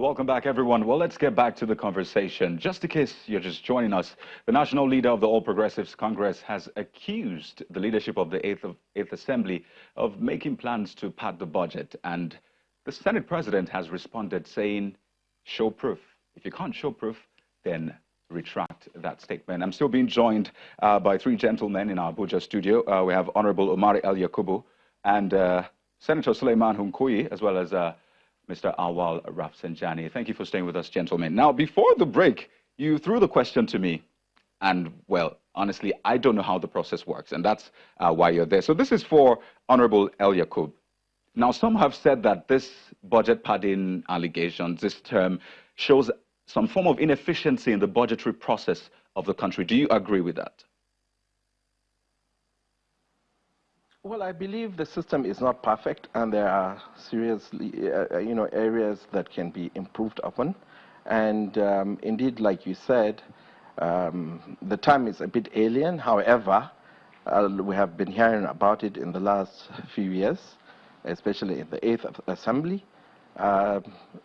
Welcome back, everyone. Well, let's get back to the conversation. Just in case you're just joining us, the National Leader of the All Progressives Congress has accused the leadership of the 8th Assembly of making plans to pad the budget. And the Senate President has responded saying, show proof. If you can't show proof, then retract that statement. I'm still being joined by three gentlemen in our Abuja studio. We have Honorable Omar El Yakubu and Senator Suleiman Hunkoyi, as well as Mr. Awal Rafsanjani. Thank you for staying with us, gentlemen. Now, before the break, you threw the question to me, and, well, honestly, I don't know how the process works, and that's why you're there. So this is for Honorable El Yakub. Now, some have said that this budget padding allegations, this term, shows some form of inefficiency in the budgetary process of the country. Do you agree with that? Well, I believe the system is not perfect, and there are seriously, areas that can be improved upon. And indeed, like you said, the term is a bit alien. However, we have been hearing about it in the last few years, especially in the 8th Assembly, to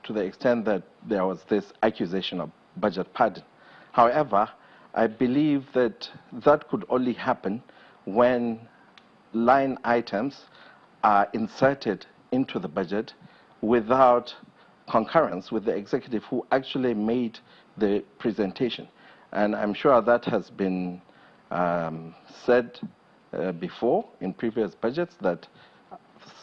the extent that there was this accusation of budget padding. However, I believe that that could only happen when line items are inserted into the budget without concurrence with the executive who actually made the presentation. And I'm sure that has been said before in previous budgets, that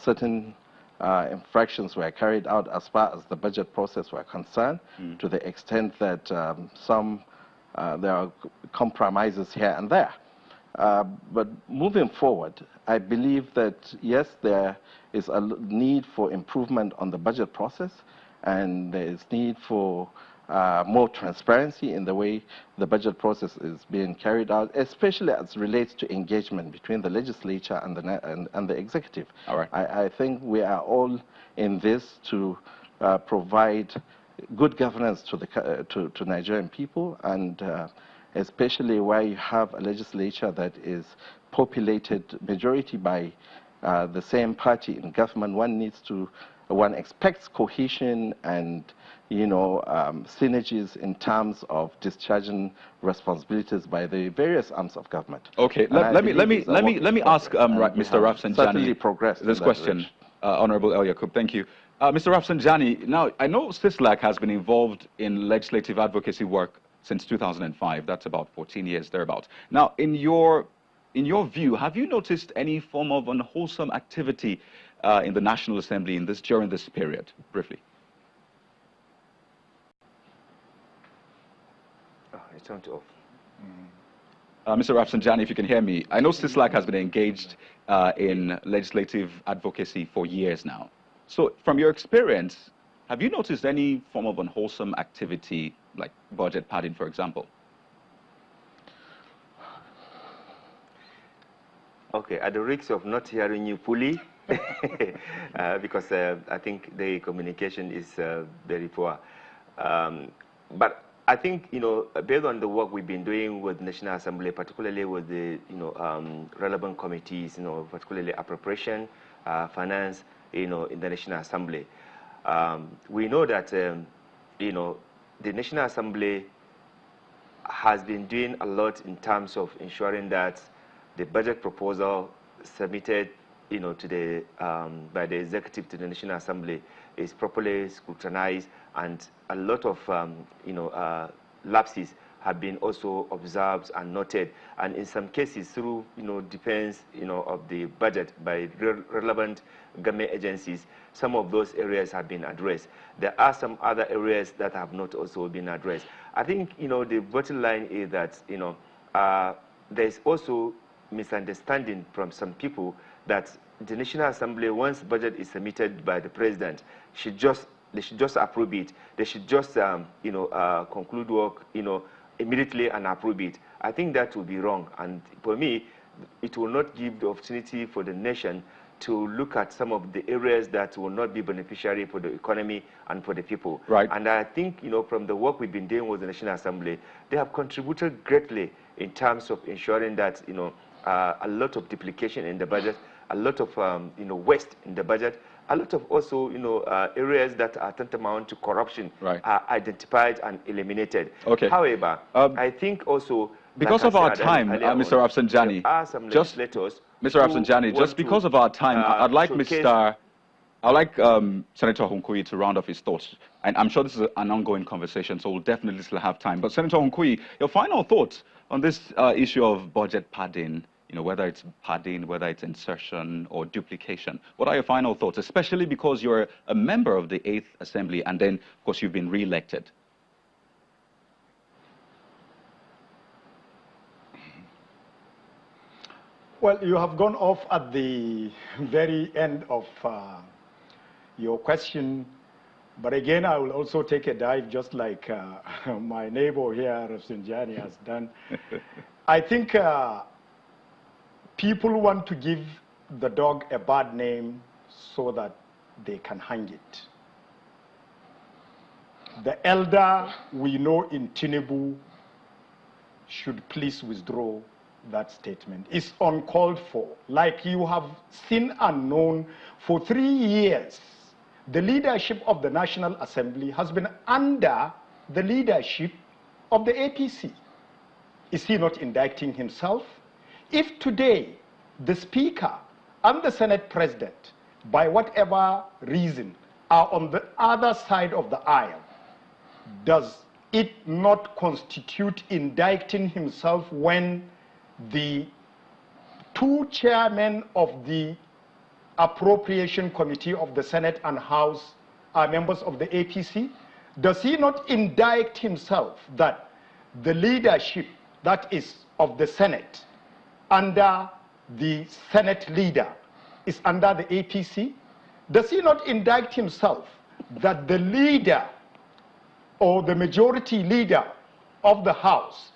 certain infractions were carried out as far as the budget process were concerned, to the extent that there are compromises here and there. But moving forward, I believe that, yes, there is a need for improvement on the budget process, and there is need for more transparency in the way the budget process is being carried out, especially as relates to engagement between the legislature and the executive. All right. I think we are all in this to provide good governance to Nigerian people, and especially where you have a legislature that is populated majority by the same party in government. One expects cohesion and, synergies in terms of discharging responsibilities by the various arms of government. Okay, let me ask Mr. Rafsanjani this question, Honorable El Yakub. Thank you. Mr. Rafsanjani, now I know CISLAC has been involved in legislative advocacy work since 2005. That's about 14 years thereabout. Now, in your view, have you noticed any form of unwholesome activity in the National Assembly during this period, briefly? It's turned off. Mr. Rafsanjani, if you can hear me, I know CISLAC has been engaged in legislative advocacy for years now. So, from your experience, have you noticed any form of unwholesome activity, like budget padding, for example? Okay, at the risk of not hearing you fully, because I think the communication is very poor. But I think, based on the work we've been doing with the National Assembly, particularly with the, relevant committees, particularly appropriation, finance, in the National Assembly, we know that, the National Assembly has been doing a lot in terms of ensuring that the budget proposal submitted, to the by the executive to the National Assembly is properly scrutinized, and a lot of lapses have been also observed and noted, and in some cases through defense of the budget by relevant government agencies, some of those areas have been addressed. There are some other areas that have not also been addressed. I think the bottom line is that there's also misunderstanding from some people that the National Assembly, once budget is submitted by the president, they should just approve it. They should just conclude work immediately and approve it. I think that would be wrong, and for me, it will not give the opportunity for the nation to look at some of the areas that will not be beneficiary for the economy and for the people. Right. And I think, from the work we've been doing with the National Assembly, they have contributed greatly in terms of ensuring that, a lot of duplication in the budget, a lot of, waste in the budget, a lot of also, areas that are tantamount to corruption are identified and eliminated. Okay. However, I think also, because like of our time, Mr. Rafsanjani, just letters. Mr. Rafsanjani, just because of our time, I'd like Senator Hunkuyi to round off his thoughts. And I'm sure this is an ongoing conversation, so we'll definitely still have time. But Senator Hunkuyi, your final thoughts on this issue of budget padding, whether it's padding, whether it's insertion or duplication. What are your final thoughts, especially because you're a member of the 8th Assembly and then, of course, you've been re-elected? Well, you have gone off at the very end of your question, but again, I will also take a dive just like my neighbor here, Rafsanjani, has done. I think people want to give the dog a bad name so that they can hang it. The elder we know in Tinubu should please withdraw that statement. It's uncalled for. Like you have seen and known, for 3 years, the leadership of the National Assembly has been under the leadership of the APC. Is he not indicting himself? If today the Speaker and the Senate President, by whatever reason, are on the other side of the aisle, does it not constitute indicting himself when the 2 chairmen of the Appropriation Committee of the Senate and House are members of the APC? Does he not indict himself that the leadership, that is, of the Senate, under the Senate leader, is under the APC? Does he not indict himself that the leader or the majority leader of the House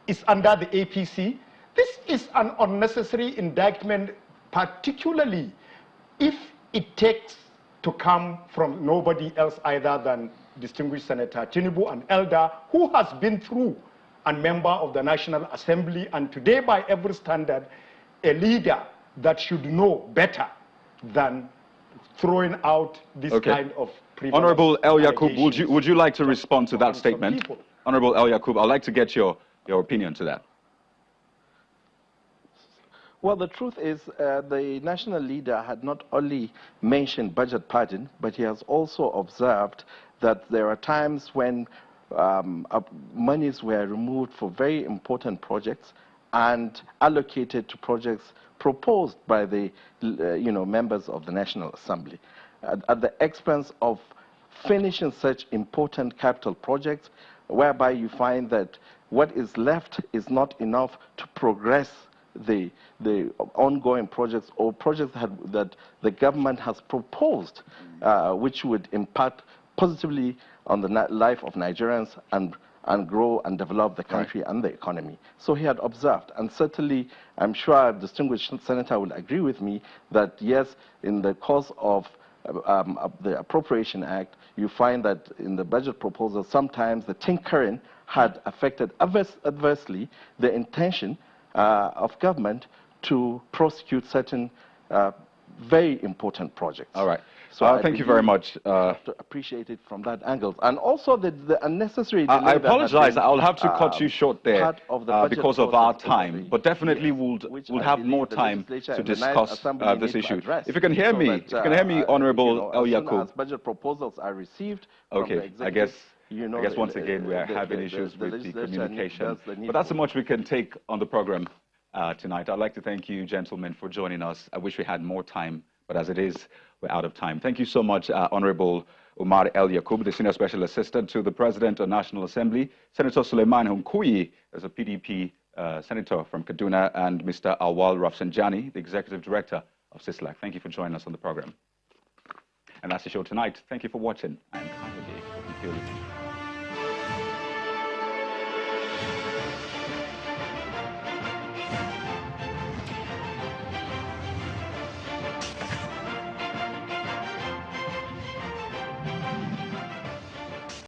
is under the APC? This is an unnecessary indictment, particularly if it takes to come from nobody else either than distinguished Senator Tinubu, an elder who has been through and member of the National Assembly, and today by every standard, a leader that should know better than throwing out this kind of frivolous Honorable El Yaqub, would you like to respond to that statement? Honorable El Yaqub, I'd like to get your opinion to that. Well, the truth is the national leader had not only mentioned budget padding, but he has also observed that there are times when monies were removed for very important projects and allocated to projects proposed by the members of the National Assembly at the expense of finishing such important capital projects, whereby you find that what is left is not enough to progress the ongoing projects or projects that the government has proposed, which would impact positively on the life of Nigerians and grow and develop the country and the economy. So he had observed, and certainly I'm sure a distinguished senator will agree with me that yes, in the course of the Appropriation Act, you find that in the budget proposal, sometimes the tinkering had affected adversely the intention of government to prosecute certain very important projects. All right. So thank you very much. To appreciate it from that angle. And also the unnecessary delay I apologize. I'll have to cut you short there because of our time. But definitely we'll have more time to discuss this issue. If you can hear me, Honorable El Yaqub. As budget proposals are received. Okay, I guess once again we are having issues with the communication. But that's how much we can take on the program tonight. I'd like to thank you, gentlemen, for joining us. I wish we had more time, but as it is, we're out of time. Thank you so much, Honorable Umar El Yaqub, the Senior Special Assistant to the President of National Assembly, Senator Suleiman Hunkuyi, as a PDP Senator from Kaduna, and Mr. Awal Rafsanjani, the Executive Director of CISLAC. Thank you for joining us on the program. And that's the show tonight. Thank you for watching. I am Kanye.